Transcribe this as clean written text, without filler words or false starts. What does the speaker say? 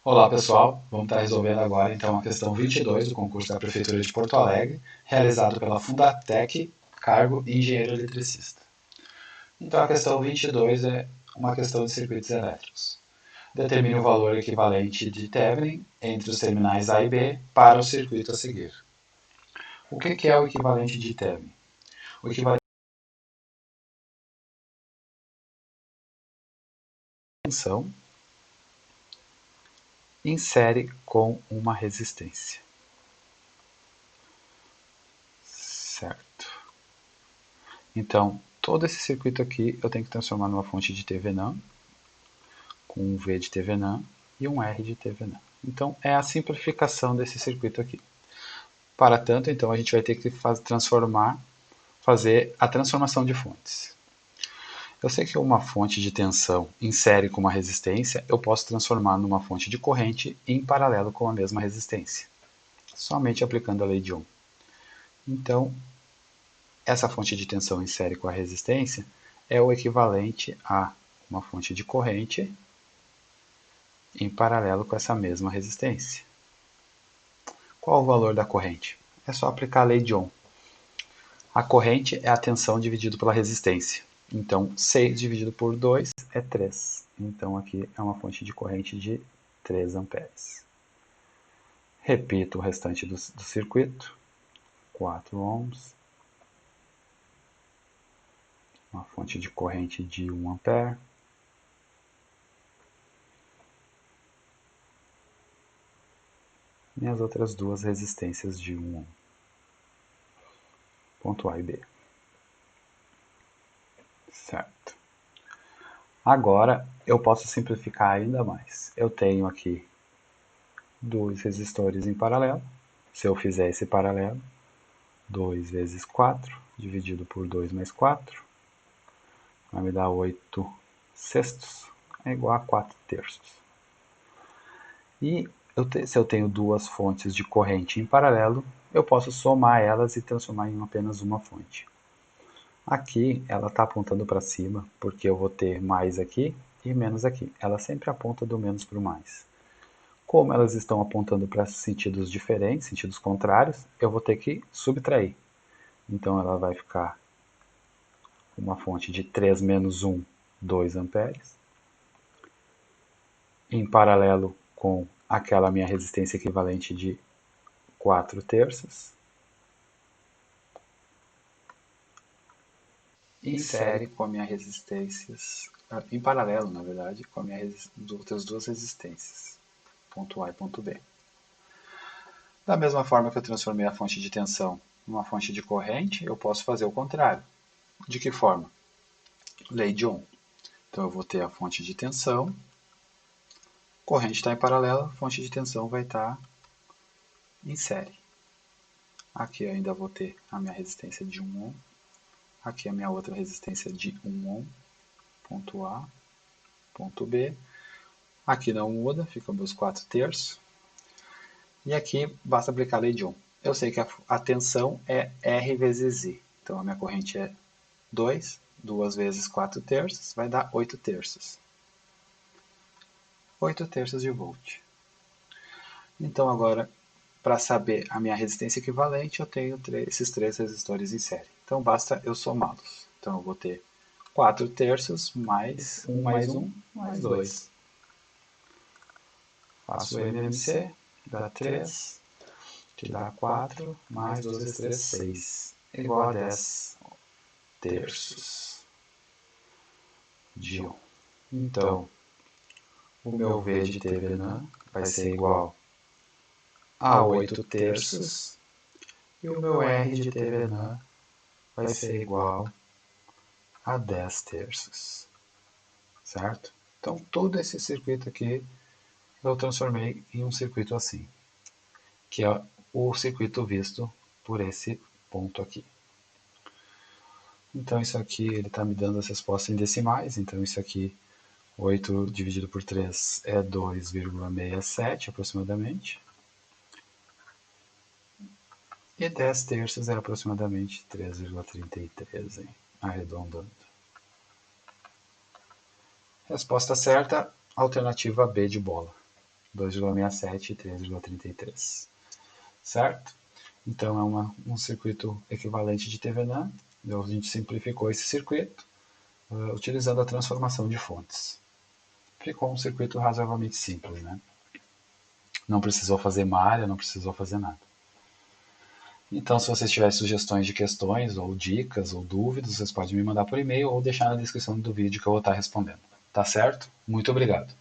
Olá pessoal, vamos estar resolvendo agora então a questão 22 do concurso da Prefeitura de Porto Alegre, realizado pela Fundatec, cargo Engenheiro Eletricista. Então a questão 22 é uma questão de circuitos elétricos. Determine o valor equivalente de Thevenin entre os terminais A e B para o circuito a seguir. O que é o equivalente de Thevenin? O equivalente é tensão em série com uma resistência. Certo. Então, todo esse circuito aqui eu tenho que transformar numa fonte de Thevenin, com um V de Thevenin e um R de Thevenin. Então, é a simplificação desse circuito aqui. Para tanto, então, a gente vai ter que fazer a transformação de fontes. Eu sei que uma fonte de tensão em série com uma resistência, eu posso transformar numa fonte de corrente em paralelo com a mesma resistência, somente aplicando a lei de Ohm. Então, essa fonte de tensão em série com a resistência é o equivalente a uma fonte de corrente em paralelo com essa mesma resistência. Qual o valor da corrente? É só aplicar a lei de Ohm. A corrente é a tensão dividido pela resistência. Então, 6 dividido por 2 é 3. Então, aqui é uma fonte de corrente de 3 amperes. Repito o restante do circuito. 4 ohms. Uma fonte de corrente de 1 ampere. E as outras duas resistências de 1 ohm. Ponto A e B. Certo. Agora, eu posso simplificar ainda mais. Eu tenho aqui dois resistores em paralelo. Se eu fizer esse paralelo, 2 vezes 4, dividido por 2 mais 4, vai me dar 8 sextos, é igual a 4 terços. E se eu tenho duas fontes de corrente em paralelo, eu posso somar elas e transformar em apenas uma fonte. Aqui ela está apontando para cima, porque eu vou ter mais aqui e menos aqui. Ela sempre aponta do menos para o mais. Como elas estão apontando para sentidos diferentes, sentidos contrários, eu vou ter que subtrair. Então ela vai ficar uma fonte de 3 menos 1, 2 amperes, em paralelo com aquela minha resistência equivalente de 4 terços, em série com a minha resistências, em paralelo, na verdade, com as outras duas resistências, ponto A e ponto B. Da mesma forma que eu transformei a fonte de tensão numa fonte de corrente, eu posso fazer o contrário. De que forma? Lei de Ohm. Então eu vou ter a fonte de tensão, corrente está em paralelo, a fonte de tensão vai estar em série. Aqui eu ainda vou ter a minha resistência de 1 ohm, aqui a minha outra resistência de 1 ohm, ponto A, ponto B. Aqui não muda, fica meus 4 terços. E aqui basta aplicar a lei de Ohm. Eu sei que a tensão é R vezes I. Então a minha corrente é 2 vezes 4 terços, vai dar 8 terços. 8 terços de volt. Então agora, para saber a minha resistência equivalente, eu tenho esses três resistores em série. Então basta eu somá-los. Então eu vou ter 4 terços mais 1 mais 1 mais 2. Faço o MMC, dá 3, que dá 4, mais 2 vezes 3, 6, igual a 10 terços de 1. Então, o meu V de Thevenin vai ser igual a 8 terços e o meu R de Thevenin vai ser igual a 10 terços, certo? Então, todo esse circuito aqui eu transformei em um circuito assim, que é o circuito visto por esse ponto aqui. Então, isso aqui ele está me dando as respostas em decimais, então isso aqui, 8 dividido por 3 é 2,67 aproximadamente. E 10 terços é aproximadamente 3,33, arredondando. Resposta certa, alternativa B de bola. 2,67 e 3,33. Certo? Então é um circuito equivalente de Thevenin. A gente simplificou esse circuito utilizando a transformação de fontes. Ficou um circuito razoavelmente simples, né? Não precisou fazer malha, não precisou fazer nada. Então, se vocês tiverem sugestões de questões, ou dicas, ou dúvidas, vocês podem me mandar por e-mail ou deixar na descrição do vídeo que eu vou estar respondendo. Tá certo? Muito obrigado.